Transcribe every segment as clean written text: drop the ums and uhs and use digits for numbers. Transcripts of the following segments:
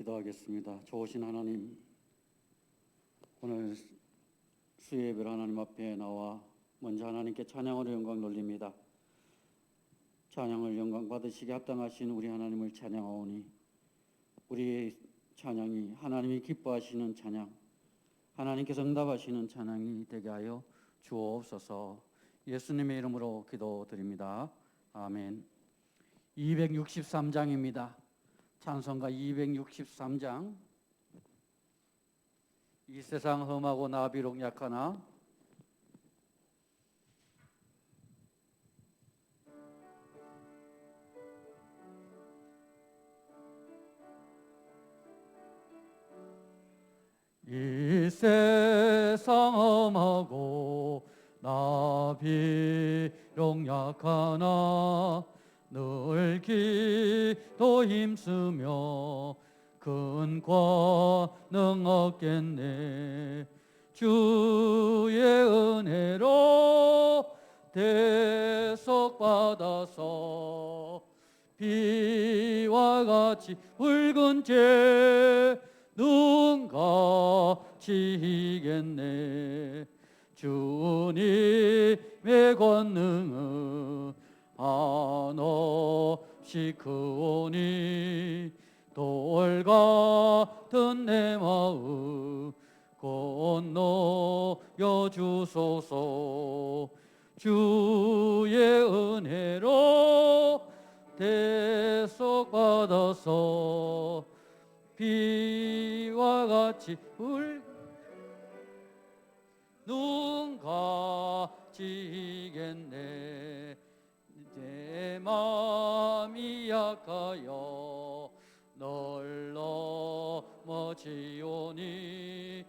기도하겠습니다. 좋으신 하나님, 오늘 수요예배를 하나님 앞에 나와 먼저 하나님께 찬양으로 영광 돌립니다. 찬양을 영광 받으시게 합당하신 우리 하나님을 찬양하오니 우리의 찬양이 하나님이 기뻐하시는 찬양, 하나님께서 응답하시는 찬양이 되게 하여 주옵소서. 예수님의 이름으로 기도드립니다. 아멘. 263장입니다. 찬송가 263장. 이 세상 험하고 나 비록 약하나 이 세상 험하고 나 비록 약하나 늘 기도 힘쓰며 큰 권능 얻겠네. 주의 은혜로 대속받아서 비와 같이 붉은 재 눈같이 이겠네. 주님의 권능은 한없이 크오니 돌 같은 내 마음 건너여 주소서. 주의 은혜로 대속받아서 비와 같이 눈같이 이겠네. 내 마음이 약하여 널 넘어지오니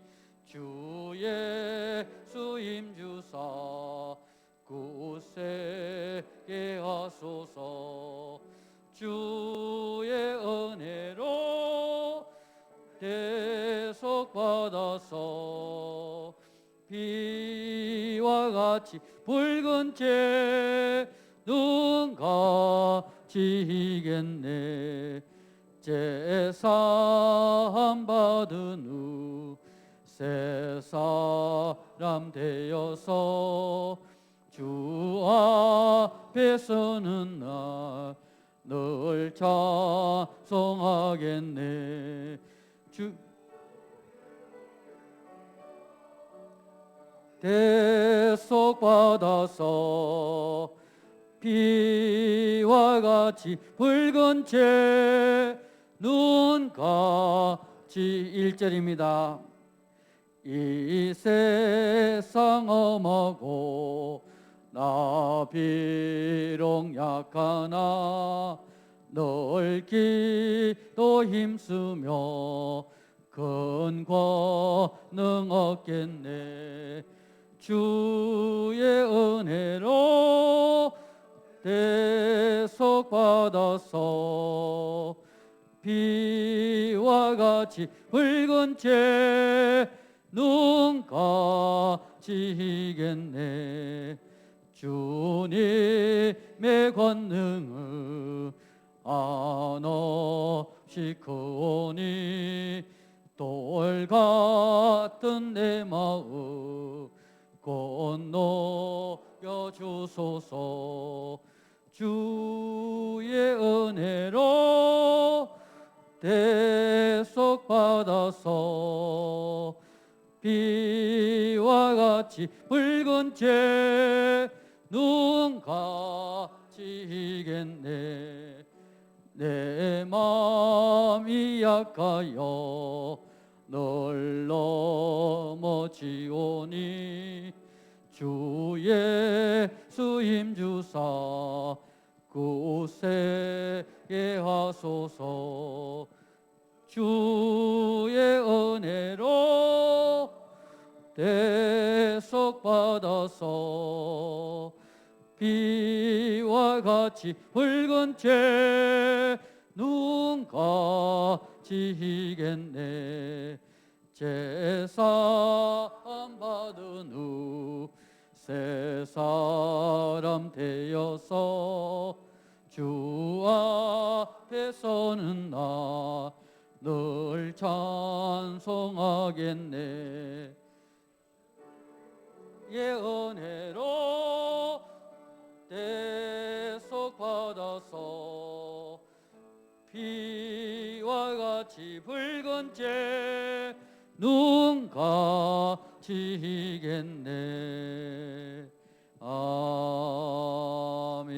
주 예수 힘주사 굳세게 하소서. 주의 은혜로 대속받아서 비와 같이 붉은 재 눈같이 이겠네. 제사 받은 후 새 사람 되어서 주 앞에 서는 날 늘 찬송하겠네. 주 대속받아서 비와 같이 붉은 재 눈같이 1절입니다. 이 세상 험하고 나 비록 약하나 늘 기도 힘쓰며 큰 권능 얻겠네. 주의 은혜로 대속받아서 비와 같이 붉은 재 눈같이 이겠네. 주님의 권능은 한없이 크오니 돌 같은 내 마음 건너여 주소서. 주의 은혜로 대속받아서 비와 같이 붉은 재 눈같이 이겠네. 내 마음이 약하여 널 넘어지오니 주 예수 힘주사 굳세게 하소서. 주의 은혜로 대속받아서 비와 같이 붉은 재 눈같이 이겠네. 제사 받은 후 새 사람 되어서 주 앞에 서는 나 늘 찬송하겠네. 예 은혜로 대속받아서 피와 같이 붉은 재 눈 가지겠네. 아멘.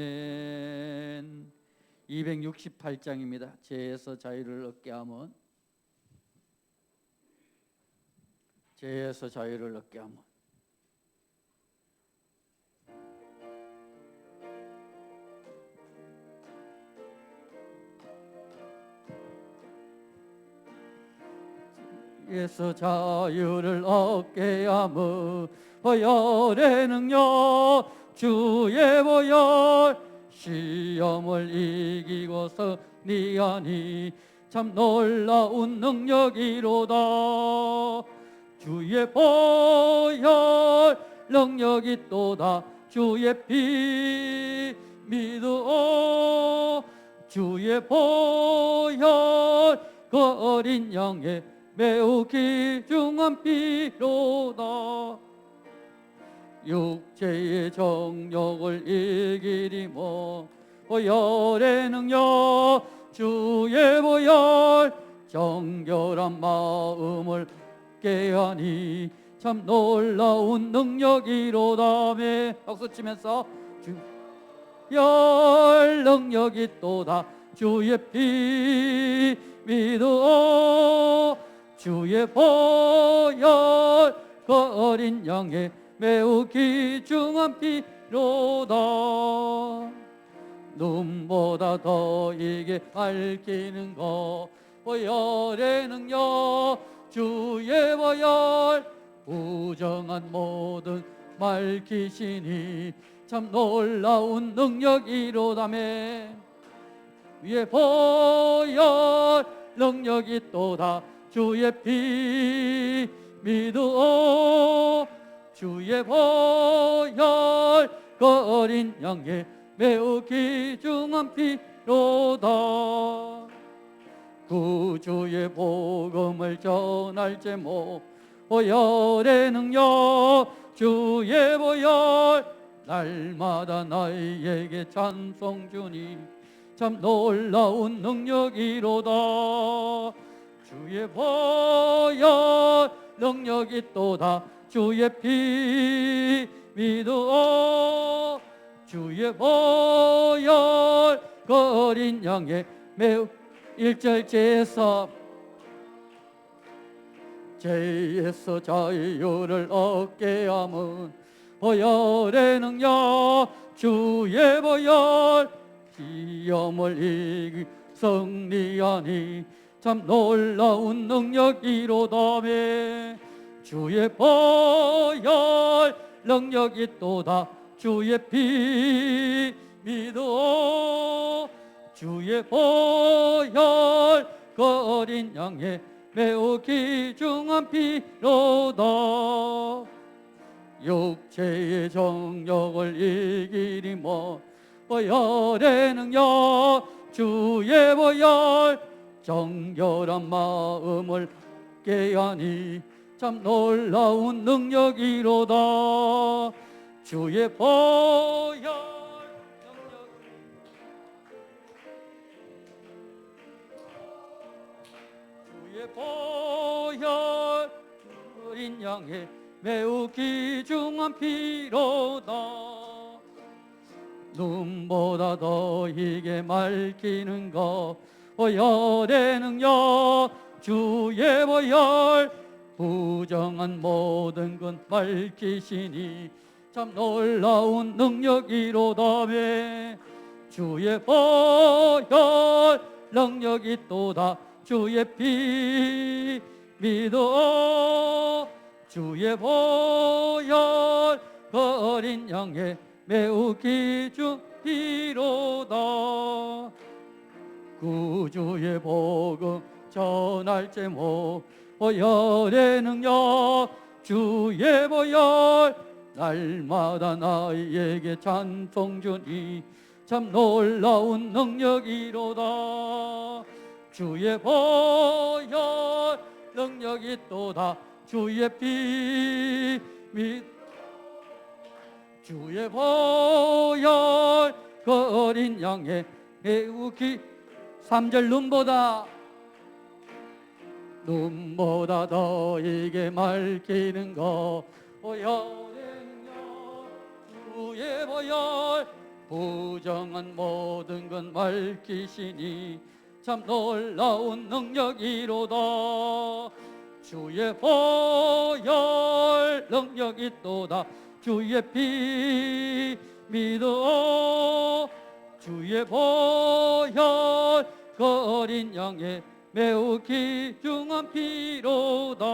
268장입니다. 죄에서 자유를 얻게 하면, 죄에서 자유를 얻게 하면. 죄에서 자유를 얻게 하면 보혈의 능력, 주의 보혈, 시험을 이기고 승리하니 참 놀라운 능력이로다. 주의 보혈 능력이 또다. 주의 피 믿어. 주의 보혈 그 어린 양의 매우 귀중한 피로다. 육체의 정욕을 이기리 뭐 보혈의 능력, 주의 보혈, 정결한 마음을 깨하니 참 놀라운 능력이로다매. 박수치면서 주의 능력이 또다. 주의 피 믿어. 주의 보혈 그 어린 양의 매우 귀중한 피로다. 눈보다 더 이게 밝히는 것 보혈의 능력, 주의 보혈, 부정한 모든 밝히시니 참 놀라운 능력이로다매. 위에 보혈 능력이 또다. 주의 피 믿어. 주의 보혈 그 어린 양의 매우 귀중한 피로다. 구주의 복음을 전할 제목 보혈의 능력, 주의 보혈, 날마다 나에게 찬송 주니 참 놀라운 능력이로다. 주의 보혈 능력이 또다. 주의 피 믿어. 주의 보혈 그 어린 양의 매우 1절 죄에서 자유를 얻게 하면 보혈의 능력, 주의 보혈, 시험을 이기 승리하니 참 놀라운 능력이로다매. 주의 보혈 능력이 또다. 주의 피 믿어. 주의 보혈 그 어린 양의 매우 귀중한 피로다. 육체의 정욕을 이기리 뭐 보혈의 능력, 주의 보혈, 정결한 마음을 깨하니 참 놀라운 능력이로다. 주의 보혈 능력, 주의 보혈 어린 양의 매우 귀중한 피로다. 눈보다 더 이게 맑히는 것 보혈의 능력, 주의 보혈, 부정한 모든 건 밝히시니 참 놀라운 능력이로다매. 주의 보혈 능력이 또다. 주의 피 믿어. 주의 보혈 그 어린 양의 매우 귀중 피로다. 구주의 복음 전할 제목 보혈의 능력, 주의 보혈, 날마다 나에게 찬송 주니 참 놀라운 능력이로다. 주의 보혈 능력이 또다 주의 피 주의 보혈 그 어린 양의 배우기 3절 눈보다 너에게 말기는 거 보혈은요 주의 보혈 부정한 모든 건 말기시니 참 놀라운 능력이로다 주의 보혈 능력이 또다 주의 피 믿어 주의 보혈 그 어린 양의 매우 귀중한 피로다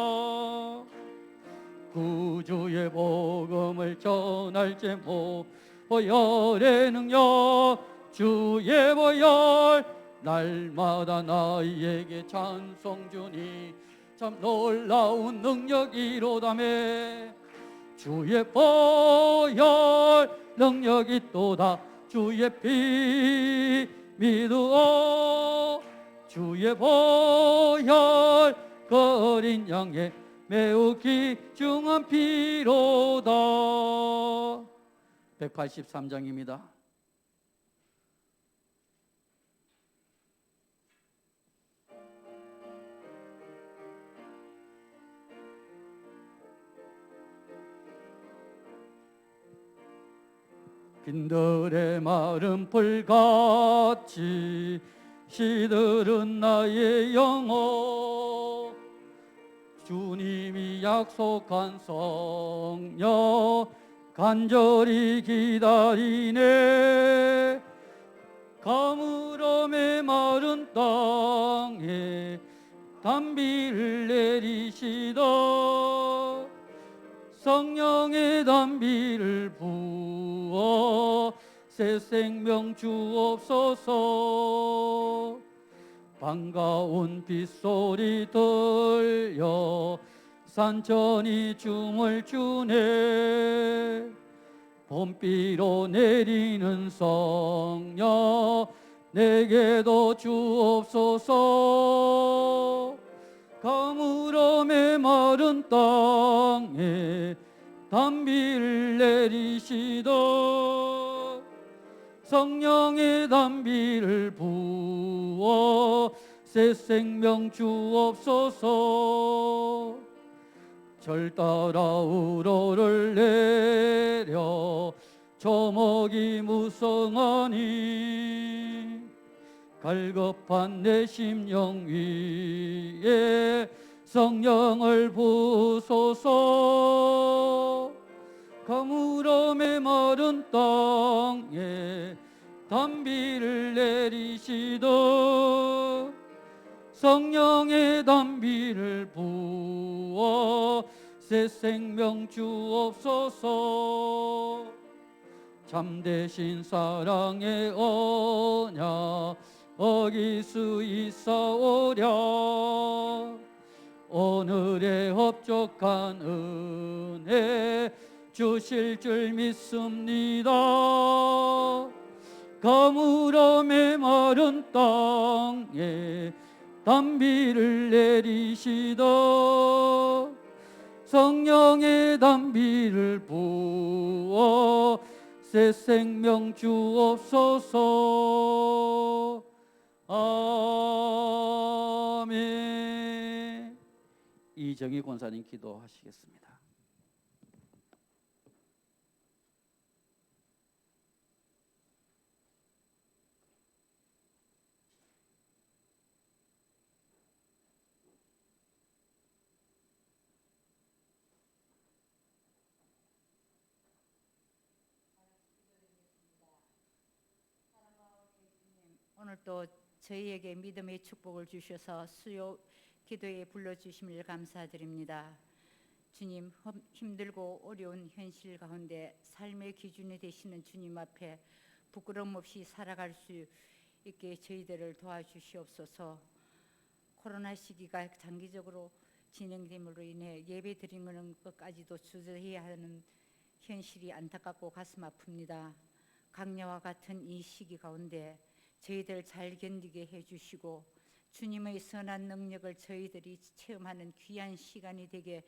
구주의 복음을 전할 제목 보혈의 능력 주의 보혈 날마다 나에게 찬송 주니 참 놀라운 능력이로다매 주의 보혈 능력이 또다 주의 피 믿어 주의 보혈 그 어린 양의 매우 귀중한 피로다 183장입니다. 빈들의 마른 불같이 시들은 나의 영혼 주님이 약속한 성령 간절히 기다리네 가물음의 마른 땅에 단비를 내리시다 성령의 단비를 부어 새 생명 주옵소서 반가운 빗소리 들려 산천이 춤을 추네 봄비로 내리는 성령 내게도 주옵소서 가물음의 마른 땅에 단비를 내리시다 성령의 단비를 부어 새 생명 주옵소서 절 따라 우러를 내려 조목이 무성하니 갈급한 내 심령 위에 성령을 부소서 가물음의 마른 땅에 단비를 내리시다 성령의 단비를 부어 새 생명 주옵소서 참되신 사랑의 언약 어길 수 있사오랴 오늘의 흡족한 은혜 주실 줄 믿습니다 가물음의 마른 땅에 단비를 내리시다 성령의 단비를 부어 새 생명 주옵소서 아멘. 이정희 권사님 기도하시겠습니다. 오늘 또 저희에게 믿음의 축복을 주셔서 수요 기도에 불러주심을 감사드립니다. 주님, 힘들고 어려운 현실 가운데 삶의 기준이 되시는 주님 앞에 부끄럼 없이 살아갈 수 있게 저희들을 도와주시옵소서. 코로나 시기가 장기적으로 진행됨으로 인해 예배 드리는 것까지도 주저해야 하는 현실이 안타깝고 가슴 아픕니다. 강야와 같은 이 시기 가운데 저희들 잘 견디게 해주시고 주님의 선한 능력을 저희들이 체험하는 귀한 시간이 되게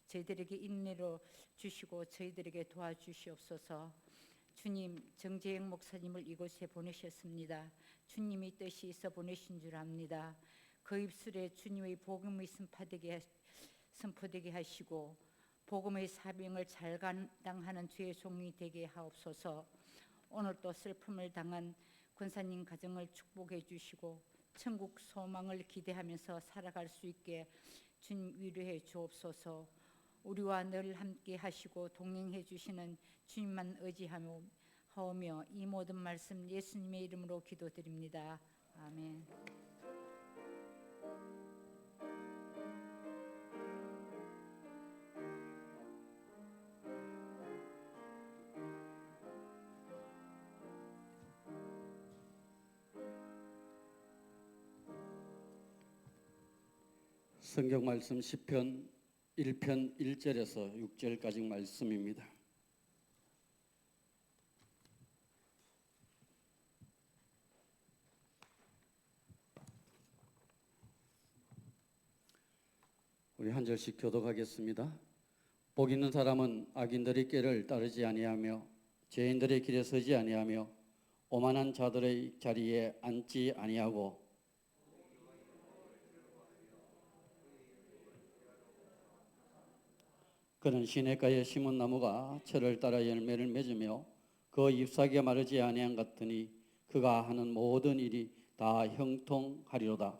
저희들에게 인내로 주시고 저희들에게 도와주시옵소서. 주님, 정재영 목사님을 이곳에 보내셨습니다. 주님이 뜻이 있어 보내신 줄 압니다. 그 입술에 주님의 복음이 선포되게 하시고 복음의 사명을 잘 감당하는 주의 종이 되게 하옵소서. 오늘 또 슬픔을 당한 권사님 가정을 축복해 주시고 천국 소망을 기대하면서 살아갈 수 있게 주님 위로해 주옵소서. 우리와 늘 함께 하시고 동행해 주시는 주님만 의지하며 이 모든 말씀 예수님의 이름으로 기도드립니다. 아멘. 성경 말씀 시편 1편 1절에서 6절까지 말씀입니다. 우리 한 절씩 교독하겠습니다. 복 있는 사람은 악인들의 길을 따르지 아니하며 죄인들의 길에 서지 아니하며 오만한 자들의 자리에 앉지 아니하고 그는 시냇가에 심은 나무가 철을 따라 열매를 맺으며 그 잎사귀가 마르지 아니한 같으니 그가 하는 모든 일이 다 형통하리로다.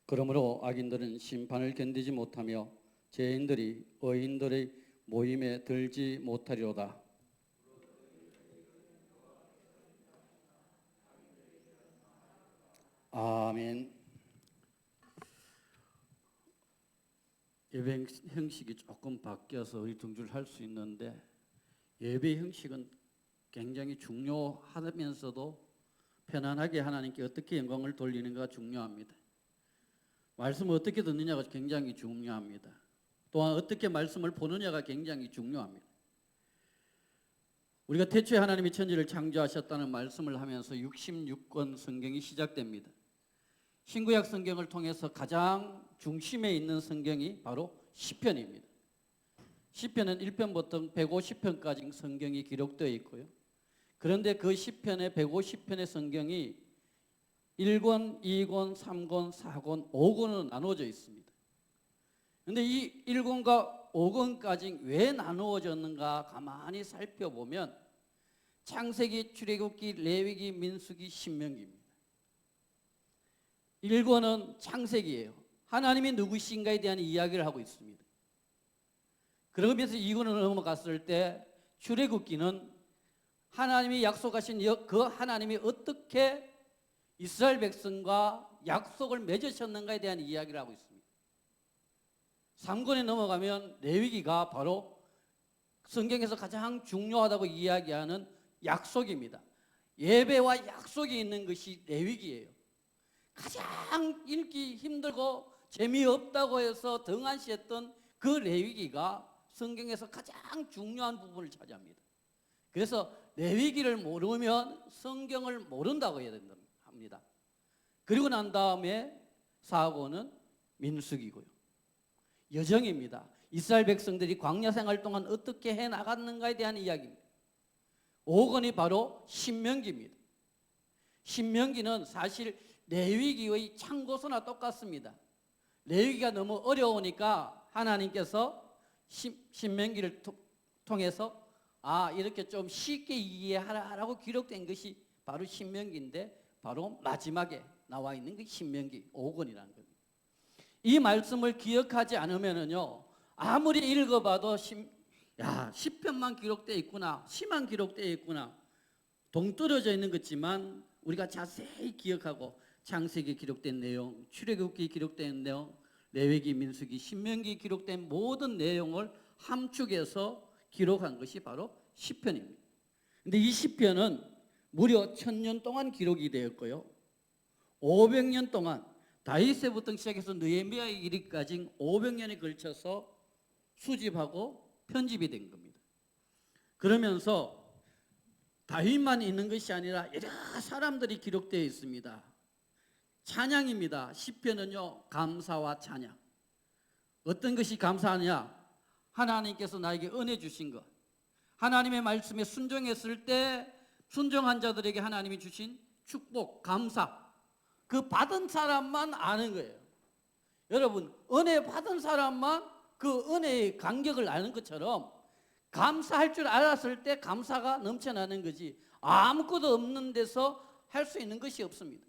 그러므로 악인들은 심판을 견디지 못하며 죄인들이 의인들의 모임에 들지 못하리로다. 아멘. 예배 형식이 조금 바뀌어서 의둥절 할 수 있는데 예배 형식은 굉장히 중요하면서도 편안하게 하나님께 어떻게 영광을 돌리는가 중요합니다. 말씀을 어떻게 듣느냐가 굉장히 중요합니다. 또한 어떻게 말씀을 보느냐가 굉장히 중요합니다. 우리가 태초에 하나님이 천지를 창조하셨다는 말씀을 하면서 66권 성경이 시작됩니다. 신구약 성경을 통해서 가장 중심에 있는 성경이 바로 시편입니다. 시편은 1편부터 150편까지 성경이 기록되어 있고요. 그런데 그 시편의 150편의 성경이 1권, 2권, 3권, 4권, 5권으로 나누어져 있습니다. 그런데 이 1권과 5권까지 왜 나누어졌는가 가만히 살펴보면 창세기, 출애굽기, 레위기, 민수기, 신명기입니다. 1권은 창세기예요. 하나님이 누구신가에 대한 이야기를 하고 있습니다. 그러면서 2권을 넘어갔을 때 출애굽기는 하나님이 약속하신 그 하나님이 어떻게 이스라엘 백성과 약속을 맺으셨는가에 대한 이야기를 하고 있습니다. 3권에 넘어가면 레위기가 바로 성경에서 가장 중요하다고 이야기하는 약속입니다. 예배와 약속이 있는 것이 레위기예요. 가장 읽기 힘들고 재미없다고 해서 등한시했던 그 레위기가 성경에서 가장 중요한 부분을 차지합니다. 그래서 레위기를 모르면 성경을 모른다고 해야 된답니다. 그리고 난 다음에 4권은 민수기고요. 여정입니다. 이스라엘 백성들이 광야 생활 동안 어떻게 해나갔는가에 대한 이야기입니다. 5권이 바로 신명기입니다. 신명기는 사실 레위기의 참고서나 똑같습니다. 레위기가 너무 어려우니까 하나님께서 신명기를 통해서 이렇게 좀 쉽게 이해하라고 기록된 것이 바로 신명기인데 바로 마지막에 나와 있는 게 신명기 5권이라는 겁니다. 이 말씀을 기억하지 않으면요 아무리 읽어봐도 10편만 기록되어 있구나, 시만 기록되어 있구나 동떨어져 있는 것지만 우리가 자세히 기억하고 창세기 기록된 내용, 출애굽기 기록된 내용, 레위기, 민수기, 신명기 기록된 모든 내용을 함축해서 기록한 것이 바로 시편입니다. 근데 이 시편은 무려 1000년 동안 기록이 되었고요. 500년 동안 다윗에부터 시작해서 느헤미야에 이르기까지 500년에 걸쳐서 수집하고 편집이 된 겁니다. 그러면서 다윗만 있는 것이 아니라 여러 사람들이 기록되어 있습니다. 찬양입니다. 시편은요, 감사와 찬양. 어떤 것이 감사하냐? 하나님께서 나에게 은혜 주신 것, 하나님의 말씀에 순종했을 때 순종한 자들에게 하나님이 주신 축복, 감사, 그 받은 사람만 아는 거예요. 여러분, 은혜 받은 사람만 그 은혜의 간격을 아는 것처럼 감사할 줄 알았을 때 감사가 넘쳐나는 거지, 아무것도 없는 데서 할 수 있는 것이 없습니다.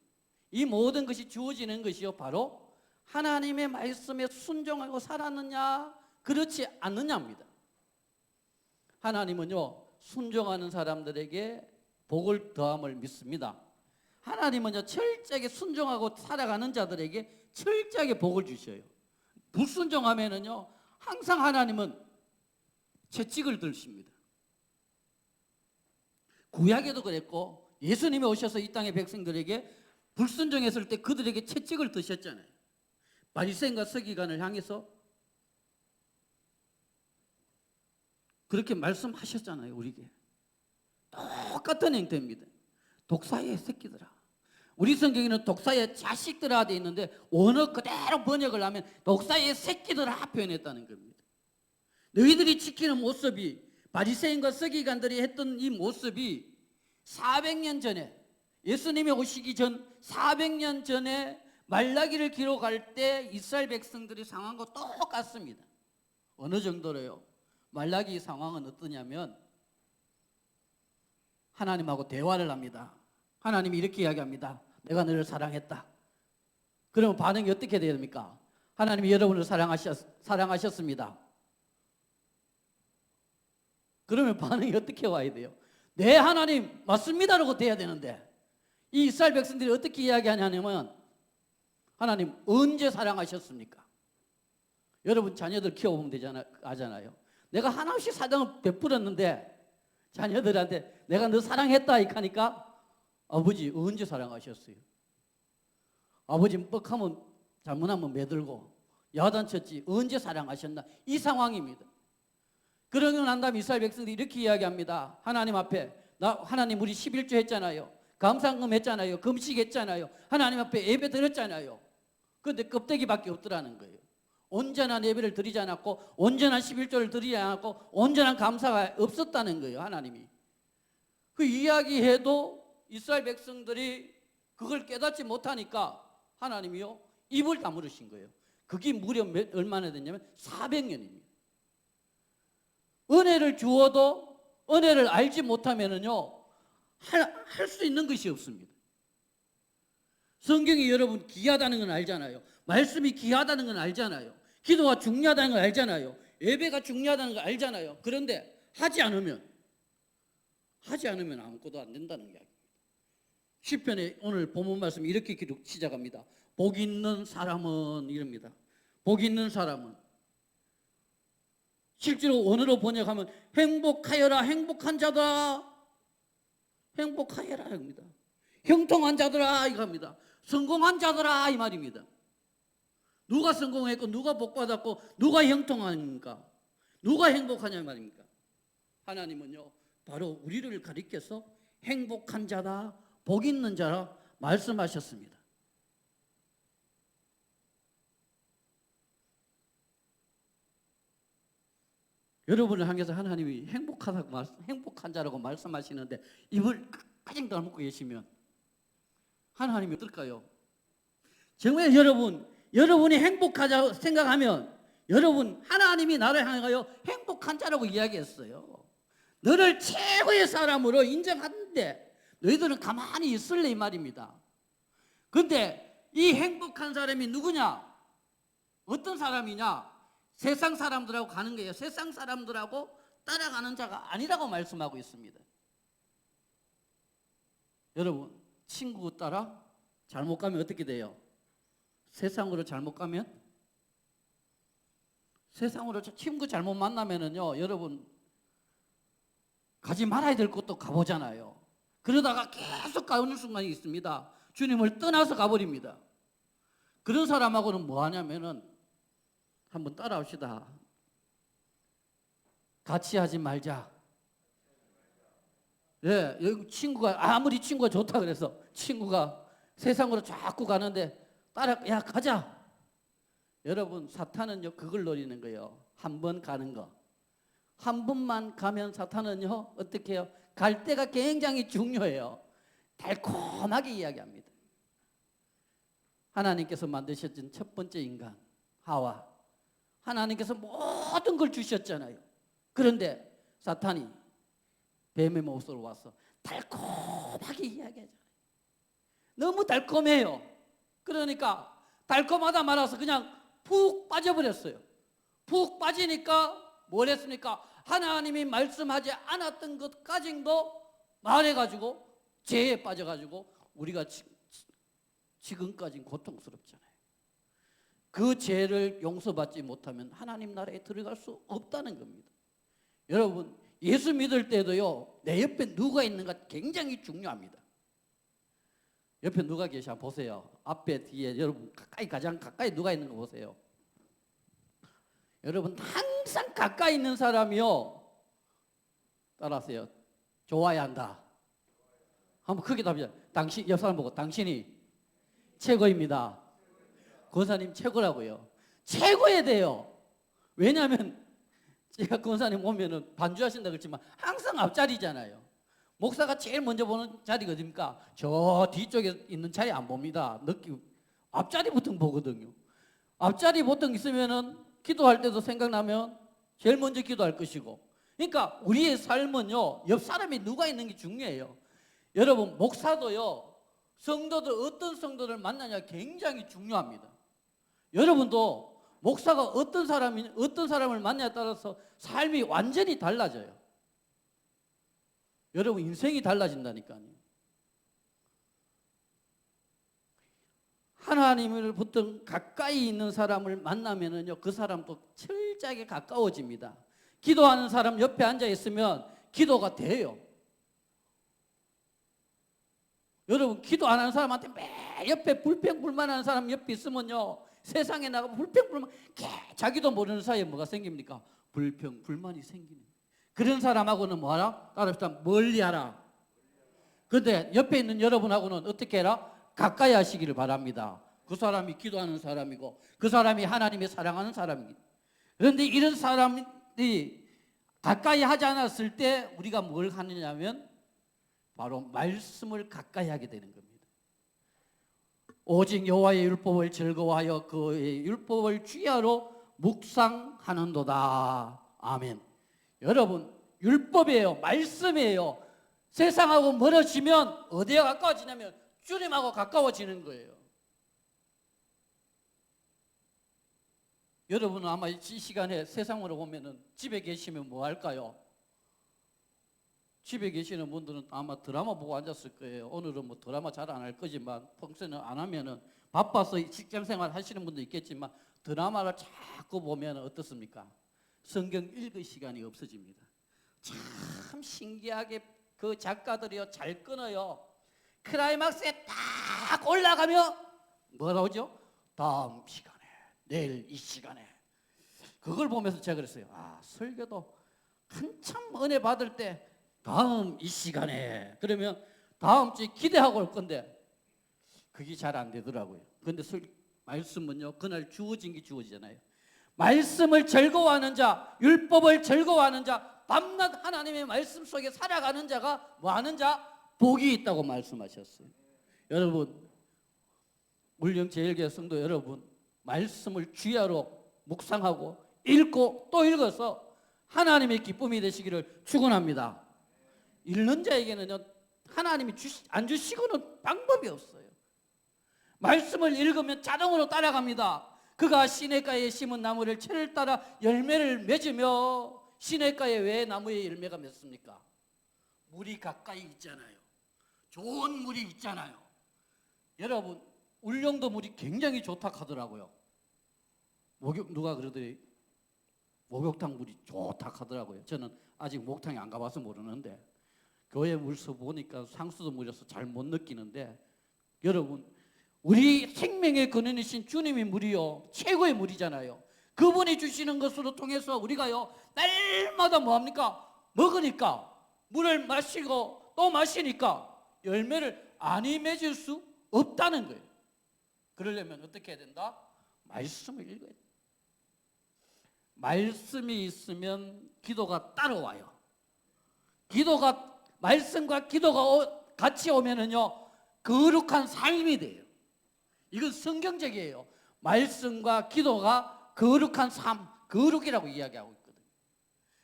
이 모든 것이 주어지는 것이요, 바로 하나님의 말씀에 순종하고 살았느냐 그렇지 않느냐입니다. 하나님은요, 순종하는 사람들에게 복을 더함을 믿습니다. 하나님은요, 철저하게 순종하고 살아가는 자들에게 철저하게 복을 주셔요. 불순종하면은요, 항상 하나님은 채찍을 들십니다. 구약에도 그랬고 예수님이 오셔서 이 땅의 백성들에게 불순종했을 때 그들에게 채찍을 드셨잖아요. 바리새인과 서기관을 향해서 그렇게 말씀하셨잖아요. 우리에게 똑같은 행태입니다. 독사의 새끼들아. 우리 성경에는 독사의 자식들아 되어 있는데 원어 그대로 번역을 하면 독사의 새끼들아 표현했다는 겁니다. 너희들이 지키는 모습이, 바리새인과 서기관들이 했던 이 모습이 400년 전에, 예수님이 오시기 전 400년 전에 말라기를 기록할 때 이스라엘 백성들의 상황과 똑같습니다. 어느 정도로요? 말라기 상황은 어떠냐면 하나님하고 대화를 합니다. 하나님이 이렇게 이야기합니다. 내가 너를 사랑했다. 그러면 반응이 어떻게 돼야 됩니까? 하나님이 여러분을 사랑하셨습니다. 그러면 반응이 어떻게 와야 돼요? 네, 하나님 맞습니다라고 돼야 되는데, 이 이스라엘 백성들이 어떻게 이야기하냐면 하나님 언제 사랑하셨습니까? 여러분 자녀들 키워보면 하잖아요. 내가 한없이 사랑을 베풀었는데 자녀들한테 내가 너 사랑했다 이카니까 아버지 언제 사랑하셨어요? 아버지 뻑하면 잘못하면 매들고 야단쳤지 언제 사랑하셨나? 이 상황입니다. 그러고 난 다음에 이스라엘 백성들이 이렇게 이야기합니다. 하나님 앞에 하나님 우리 11조 했잖아요. 감상금 했잖아요. 금식했잖아요. 하나님 앞에 예배 드렸잖아요. 그런데 껍데기밖에 없더라는 거예요. 온전한 예배를 드리지 않았고 온전한 11조를 드리지 않았고 온전한 감사가 없었다는 거예요. 하나님이 그 이야기해도 이스라엘 백성들이 그걸 깨닫지 못하니까 하나님이요 입을 다물으신 거예요. 그게 무려 얼마나 됐냐면 400년입니다. 은혜를 주어도 은혜를 알지 못하면은요 할 수 있는 것이 없습니다. 성경이 여러분 귀하다는 건 알잖아요. 말씀이 귀하다는 건 알잖아요. 기도가 중요하다는 걸 알잖아요. 예배가 중요하다는 걸 알잖아요. 그런데 하지 않으면 아무것도 안 된다는 이야기입니다. 시편에 오늘 본문 말씀이 이렇게 시작합니다. 복 있는 사람은 이럽니다. 복 있는 사람은 실제로 원어로 번역하면 행복하여라, 행복한 자들아, 행복하여라 합니다. 형통한 자들아 이겁니다. 성공한 자들아 이 말입니다. 누가 성공했고 누가 복받았고 누가 형통하니까 누가 행복하냐 말입니까? 하나님은요 바로 우리를 가리켜서 행복한 자다, 복 있는 자라 말씀하셨습니다. 여러분을 향해서 하나님이 행복한 자라고 말씀하시는데 입을 가장 다물고 계시면 하나님이 어떨까요? 정말 여러분이 행복하자고 생각하면 여러분 하나님이 나를 향하여 행복한 자라고 이야기했어요. 너를 최고의 사람으로 인정하는데 너희들은 가만히 있을래 이 말입니다. 그런데 이 행복한 사람이 누구냐? 어떤 사람이냐? 세상 사람들하고 가는 거예요. 세상 사람들하고 따라가는 자가 아니라고 말씀하고 있습니다. 여러분 친구 따라 잘못 가면 어떻게 돼요? 세상으로 잘못 가면 세상으로 친구 잘못 만나면은요 여러분 가지 말아야 될 곳도 가보잖아요. 그러다가 계속 가는 순간이 있습니다. 주님을 떠나서 가버립니다. 그런 사람하고는 뭐 하냐면은 한번 따라합시다. 같이 하지 말자. 예, 여기 친구가 아무리 친구가 좋다 그래서 친구가 세상으로 자꾸 가는데 야 가자. 여러분 사탄은요 그걸 노리는 거예요. 한 번 가는 거. 한 번만 가면 사탄은요 어떻게 해요? 갈 때가 굉장히 중요해요. 달콤하게 이야기합니다. 하나님께서 만드셨던 첫 번째 인간 하와, 하나님께서 모든 걸 주셨잖아요. 그런데 사탄이 뱀의 모습으로 와서 달콤하게 이야기하잖아요. 너무 달콤해요. 그러니까 달콤하다 말아서 그냥 푹 빠져버렸어요. 푹 빠지니까 뭘 했습니까? 하나님이 말씀하지 않았던 것까지도 말해가지고 죄에 빠져가지고 우리가 지금까지는 고통스럽잖아요. 그 죄를 용서받지 못하면 하나님 나라에 들어갈 수 없다는 겁니다. 여러분 예수 믿을 때도요 내 옆에 누가 있는가 굉장히 중요합니다. 옆에 누가 계셔 보세요. 앞에 뒤에 여러분 가장 가까이 누가 있는 거 보세요. 여러분 항상 가까이 있는 사람이요 따라하세요. 좋아야 한다. 한번 크게 답이죠. 당신 옆 사람 보고 당신이 최고입니다. 권사님 최고라고요. 최고해야 돼요. 왜냐하면 제가 권사님 오면은 반주하신다 그랬지만 항상 앞자리잖아요. 목사가 제일 먼저 보는 자리가 어딥니까? 저 뒤쪽에 있는 자리 안 봅니다. 앞자리부터 보거든요. 앞자리 보통 있으면은 기도할 때도 생각나면 제일 먼저 기도할 것이고. 그러니까 우리의 삶은요 옆 사람이 누가 있는 게 중요해요. 여러분 목사도요 성도들 어떤 성도를 만나냐 굉장히 중요합니다. 여러분도 목사가 어떤 사람을 만나냐에 따라서 삶이 완전히 달라져요. 여러분 인생이 달라진다니까요. 하나님을 붙든 가까이 있는 사람을 만나면은요 그 사람도 철저하게 가까워집니다. 기도하는 사람 옆에 앉아 있으면 기도가 돼요. 여러분 기도 안 하는 사람한테 매일 옆에 불평불만하는 사람 옆에 있으면요 세상에 나가면 불평불만 자기도 모르는 사이에 뭐가 생깁니까? 불평불만이 생기는. 그런 사람하고는 뭐하라? 따라합시다. 멀리하라. 그런데 옆에 있는 여러분하고는 어떻게 해라? 가까이 하시기를 바랍니다. 그 사람이 기도하는 사람이고 그 사람이 하나님이 사랑하는 사람입니다. 그런데 이런 사람이 가까이 하지 않았을 때 우리가 뭘 하느냐면 바로 말씀을 가까이 하게 되는 겁니다. 오직 여호와의 율법을 즐거워하여 그의 율법을 주야로 묵상하는도다. 아멘. 여러분 율법이에요. 말씀이에요. 세상하고 멀어지면 어디에 가까워지냐면 주님하고 가까워지는 거예요. 여러분은 아마 이 시간에 세상으로 보면은 집에 계시면 뭐 할까요? 집에 계시는 분들은 아마 드라마 보고 앉았을 거예요. 오늘은 뭐 드라마 잘 안 할 거지만 평소에는 안 하면은 바빠서 직장생활 하시는 분도 있겠지만 드라마를 자꾸 보면 어떻습니까? 성경 읽을 시간이 없어집니다. 참 신기하게 그 작가들이요 잘 끊어요. 클라이막스에 딱 올라가면 뭐라 오죠? 다음 시간에 내일 이 시간에 그걸 보면서 제가 그랬어요. 아 설교도 한참 은혜 받을 때 다음 이 시간에 그러면 다음 주에 기대하고 올 건데 그게 잘 안 되더라고요. 그런데 말씀은요 그날 주어진 게 주어지잖아요. 말씀을 즐거워하는 자, 율법을 즐거워하는 자, 밤낮 하나님의 말씀 속에 살아가는 자가 뭐하는 자? 복이 있다고 말씀하셨어요. 여러분 울릉제일교회 성도 여러분 말씀을 주야로 묵상하고 읽고 또 읽어서 하나님의 기쁨이 되시기를 축원합니다. 읽는 자에게는요 하나님이 안 주시고는 방법이 없어요. 말씀을 읽으면 자동으로 따라갑니다. 그가 시냇가에 심은 나무를 철을 따라 열매를 맺으며 시냇가에 왜 나무에 열매가 맺습니까? 물이 가까이 있잖아요. 좋은 물이 있잖아요. 여러분 울릉도 물이 굉장히 좋다 하더라고요. 누가 그러더니 목욕탕 물이 좋다 하더라고요. 저는 아직 목욕탕에 안 가봐서 모르는데 교회 물서 보니까 상수도 물이어서 잘 못 느끼는데 여러분 우리 생명의 근원이신 주님의 물이요 최고의 물이잖아요. 그분이 주시는 것으로 통해서 우리가요 날마다 뭐합니까? 먹으니까 물을 마시고 또 마시니까 열매를 안이 맺을 수 없다는 거예요. 그러려면 어떻게 해야 된다? 말씀을 읽어야 돼. 말씀이 있으면 기도가 따라와요. 말씀과 기도가 같이 오면은요, 거룩한 삶이 돼요. 이건 성경적이에요. 말씀과 기도가 거룩한 삶, 거룩이라고 이야기하고 있거든요.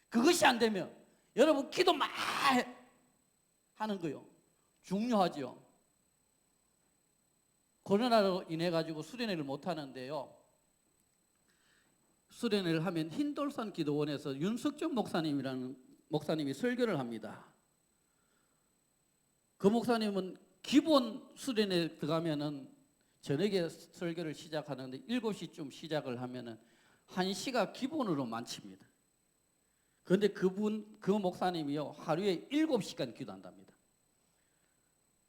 그것이 안 되면 여러분 기도 막 하는 거요. 중요하죠. 코로나로 인해 가지고 수련회를 못 하는데요. 수련회를 하면 흰돌산 기도원에서 윤석준 목사님이라는 목사님이 설교를 합니다. 그 목사님은 기본 수련회 들어가면은 저녁에 설교를 시작하는데 7시쯤 시작을 하면은 1시가 기본으로 많습니다. 그런데 그 목사님이요, 하루에 7시간 기도한답니다.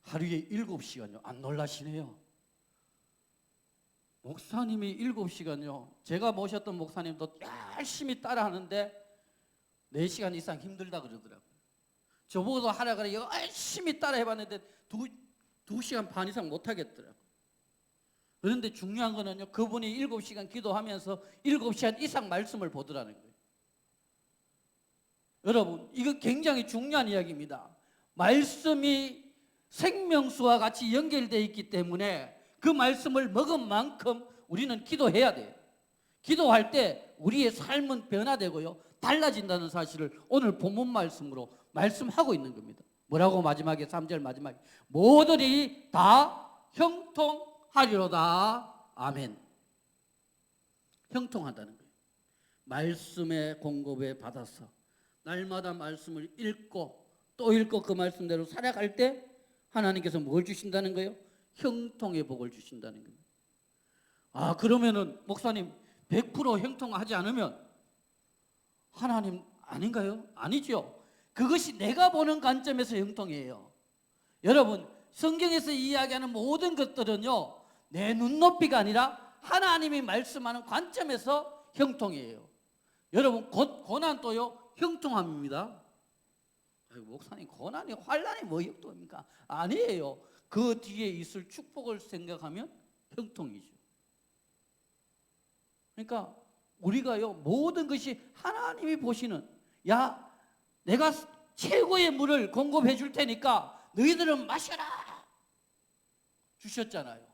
하루에 7시간요. 안 놀라시네요. 목사님이 7시간요. 제가 모셨던 목사님도 열심히 따라하는데 4시간 이상 힘들다 그러더라고요. 저보고도 하라 그래 열심히 따라 해봤는데 2시간 반 이상 못 하겠더라고요. 그런데 중요한 거는요, 그분이 7시간 기도하면서 7시간 이상 말씀을 보더라는 거예요. 여러분, 이거 굉장히 중요한 이야기입니다. 말씀이 생명수와 같이 연결되어 있기 때문에 그 말씀을 먹은 만큼 우리는 기도해야 돼요. 기도할 때 우리의 삶은 변화되고요, 달라진다는 사실을 오늘 본문 말씀으로 말씀하고 있는 겁니다. 뭐라고 마지막에 3절 마지막에 모두리 다 형통하리로다. 아멘. 형통한다는 거예요. 말씀의 공급에 받아서 날마다 말씀을 읽고 또 읽고 그 말씀대로 살아갈 때 하나님께서 뭘 주신다는 거예요? 형통의 복을 주신다는 겁니다. 아, 그러면은 목사님 100% 형통하지 않으면 하나님 아닌가요? 아니죠. 그것이 내가 보는 관점에서 형통이에요. 여러분, 성경에서 이야기하는 모든 것들은요, 내 눈높이가 아니라 하나님이 말씀하는 관점에서 형통이에요. 여러분, 고난도요 형통함입니다. 아이고, 목사님 고난이 환난이 뭐 형통입니까? 아니에요. 그 뒤에 있을 축복을 생각하면 형통이죠. 그러니까 우리가요, 모든 것이 하나님이 보시는, 야, 내가 최고의 물을 공급해 줄 테니까 너희들은 마셔라 주셨잖아요.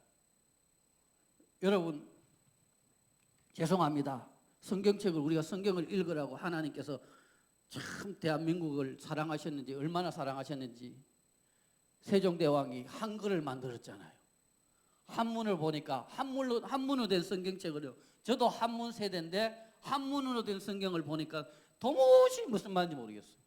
여러분, 죄송합니다. 성경책을 우리가 성경을 읽으라고 하나님께서 참 대한민국을 사랑하셨는지, 얼마나 사랑하셨는지 세종대왕이 한글을 만들었잖아요. 한문을 보니까 한문으로 된 성경책을요, 저도 한문 세대인데 한문으로 된 성경을 보니까 도무지 무슨 말인지 모르겠어요.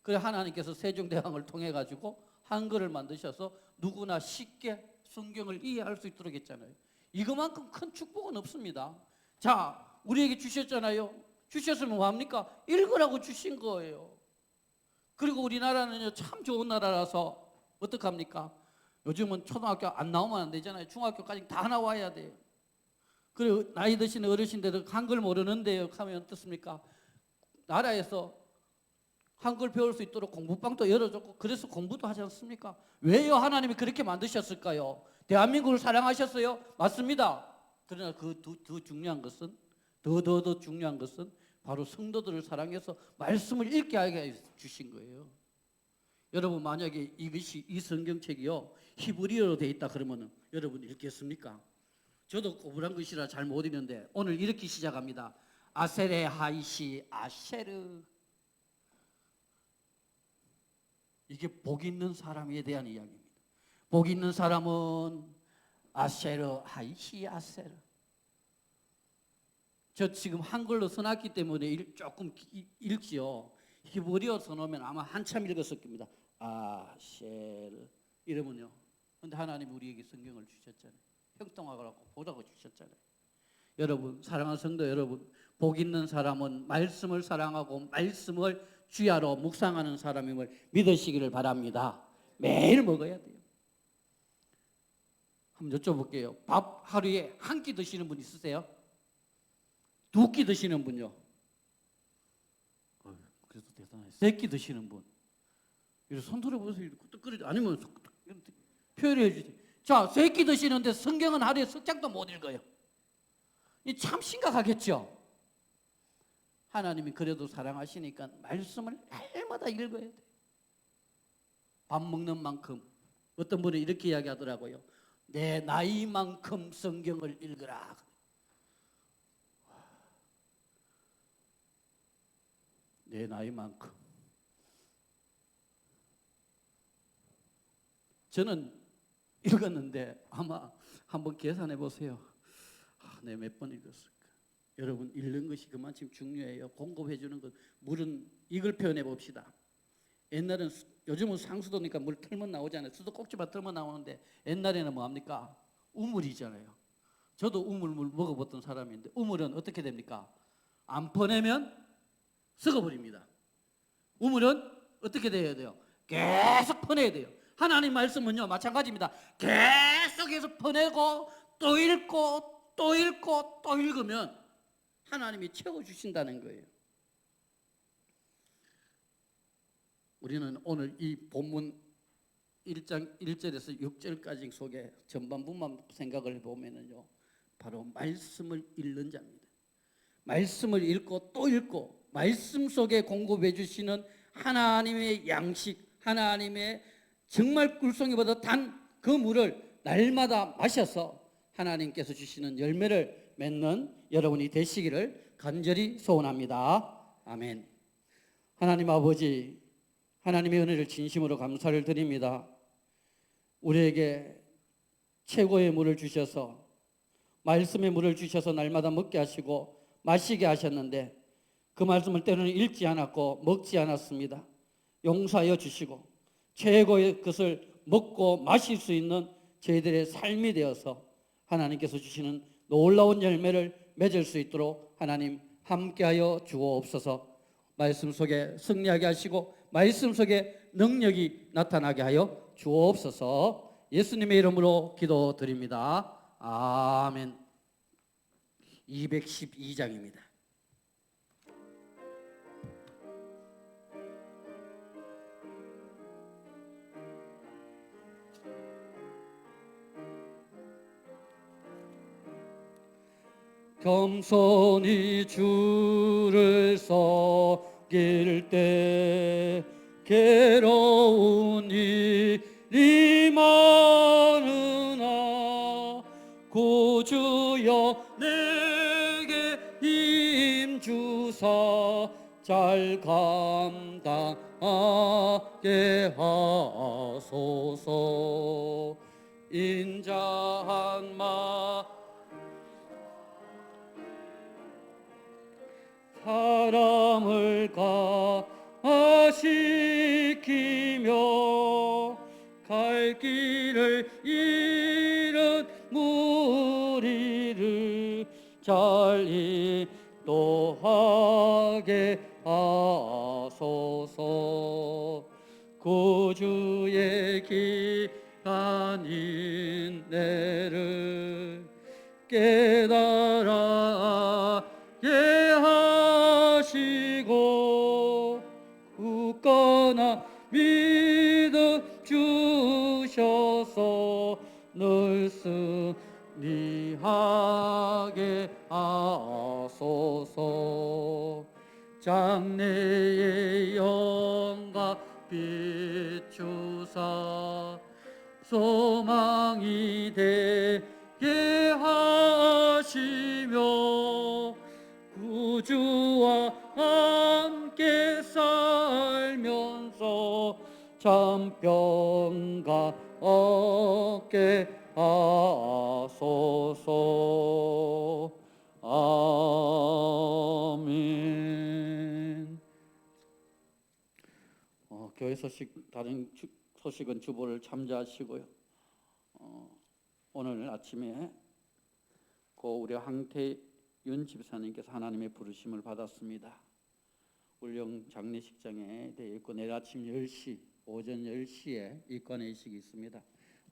그래 하나님께서 세종대왕을 통해 가지고 한글을 만드셔서 누구나 쉽게 성경을 이해할 수 있도록 했잖아요. 이거만큼 큰 축복은 없습니다. 자, 우리에게 주셨잖아요. 주셨으면 뭐합니까? 읽으라고 주신 거예요. 그리고 우리나라는요, 참 좋은 나라라서 어떡합니까? 요즘은 초등학교 안 나오면 안 되잖아요. 중학교까지 다 나와야 돼요. 그리고 나이 드신 어르신들은 한글 모르는데요 하면 어떻습니까? 나라에서 한글 배울 수 있도록 공부방도 열어줬고 그래서 공부도 하지 않습니까? 왜요? 하나님이 그렇게 만드셨을까요? 대한민국을 사랑하셨어요? 맞습니다. 그러나 그 더 중요한 것은 더 중요한 것은 바로 성도들을 사랑해서 말씀을 읽게 하게 주신 거예요. 여러분, 만약에 이 성경책이요 히브리어로 돼 있다 그러면은 여러분 읽겠습니까? 저도 꼬부란 것이라 잘 못 읽는데 오늘 이렇게 시작합니다. 아세레 하이시 아쉐르. 이게 복 있는 사람에 대한 이야기입니다. 복 있는 사람은 아쉐르 하이시 아세르. 저 지금 한글로 써놨기 때문에 조금 읽지요. 히브리어 써놓으면 아마 한참 읽었을 겁니다. 아쉐르 이러면요. 근데 하나님 우리에게 성경을 주셨잖아요. 형통하라고 보라고 주셨잖아요. 여러분, 사랑하는 성도 여러분, 복 있는 사람은 말씀을 사랑하고 말씀을 주야로 묵상하는 사람임을 믿으시기를 바랍니다. 매일 먹어야 돼요. 한번 여쭤볼게요. 밥 하루에 한 끼 드시는 분 있으세요? 2끼 드시는 분요? 그래도 대단해요. 3끼 드시는 분? 이렇게 손 들어보세요. 끄떡거리지 아니면 표현해 주지. 자, 새끼 드시는데 성경은 하루에 석 장도 못 읽어요. 이 참 심각하겠죠. 하나님이 그래도 사랑하시니까 말씀을 날마다 읽어야 돼. 밥 먹는 만큼. 어떤 분이 이렇게 이야기하더라고요. 내 나이만큼 성경을 읽으라. 내 나이만큼. 저는 읽었는데 아마 한번 계산해 보세요. 내가 몇 번 읽었을까? 여러분, 읽는 것이 그만큼 중요해요. 공급해 주는 것. 물은 이걸 표현해 봅시다. 옛날은, 요즘은 상수도니까 물 틀면 나오잖아요. 수도 꼭지만 틀면 나오는데 옛날에는 뭐합니까? 우물이잖아요. 저도 우물물 먹어봤던 사람인데 우물은 어떻게 됩니까? 안 퍼내면 썩어버립니다. 우물은 어떻게 돼야 돼요? 계속 퍼내야 돼요. 하나님 말씀은요 마찬가지입니다. 계속해서 퍼내고 또 읽고 또 읽고 또 읽으면 하나님이 채워주신다는 거예요. 우리는 오늘 이 본문 1장 1절에서 6절까지 속에 전반부만 생각을 해보면요 바로 말씀을 읽는 자입니다. 말씀을 읽고 또 읽고 말씀 속에 공급해 주시는 하나님의 양식, 하나님의 정말 꿀송이보다 단 그 물을 날마다 마셔서 하나님께서 주시는 열매를 맺는 여러분이 되시기를 간절히 소원합니다. 아멘. 하나님 아버지, 하나님의 은혜를 진심으로 감사를 드립니다. 우리에게 최고의 물을 주셔서 말씀의 물을 주셔서 날마다 먹게 하시고 마시게 하셨는데 그 말씀을 때로는 읽지 않았고 먹지 않았습니다. 용서하여 주시고 최고의 것을 먹고 마실 수 있는 저희들의 삶이 되어서 하나님께서 주시는 놀라운 열매를 맺을 수 있도록 하나님 함께하여 주옵소서. 말씀 속에 승리하게 하시고 말씀 속에 능력이 나타나게 하여 주옵소서. 예수님의 이름으로 기도드립니다. 아멘. 212장입니다. 겸손히 주를 섬길 때 괴로운 일이 많으나 구주여 내게 힘 주사 잘 감당하게 하소서. 인자한 마 사람을 가시키며 갈 길을 잃은 무리를 잘 인도하게 하소서. 구주의 귀한 인내를 깨달아 하시고 굳건한 믿음 주셔서 늘 승리하게 하소서. 장래의 영광 비추사 소망이 되게 하시며 구주와 함께 살면서 참 평강 얻게 하소서. 아멘. 교회 소식, 다른 소식은 주보를 참조하시고요. 오늘 아침에 우리 황태윤 집사님께서 하나님의 부르심을 받았습니다. 울령 장례식장에 되어 있고 내일 아침 10시, 오전 10시에 입관회식이 있습니다.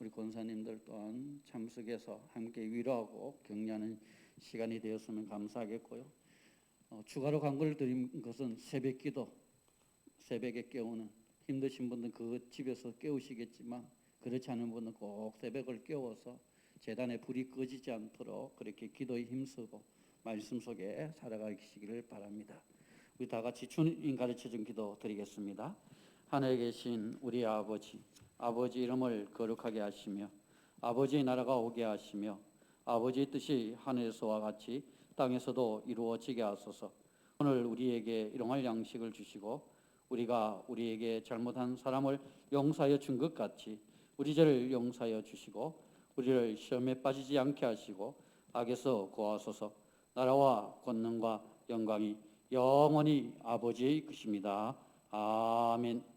우리 권사님들 또한 참석해서 함께 위로하고 격려하는 시간이 되었으면 감사하겠고요. 추가로 광고를 드린 것은 새벽기도, 새벽에 깨우는 힘드신 분들은 그 집에서 깨우시겠지만 그렇지 않은 분은 꼭 새벽을 깨워서 재단에 불이 꺼지지 않도록 그렇게 기도에 힘쓰고 말씀 속에 살아가시기를 바랍니다. 우리 다 같이 주님 가르쳐준 기도 드리겠습니다. 하늘에 계신 우리 아버지, 아버지 이름을 거룩하게 하시며 아버지의 나라가 오게 하시며 아버지의 뜻이 하늘에서와 같이 땅에서도 이루어지게 하소서. 오늘 우리에게 일용할 양식을 주시고 우리가 우리에게 잘못한 사람을 용서하여 준 것 같이 우리 죄를 용서하여 주시고 우리를 시험에 빠지지 않게 하시고 악에서 구하소서. 나라와 권능과 영광이 영원히 아버지의 것입니다. 아멘.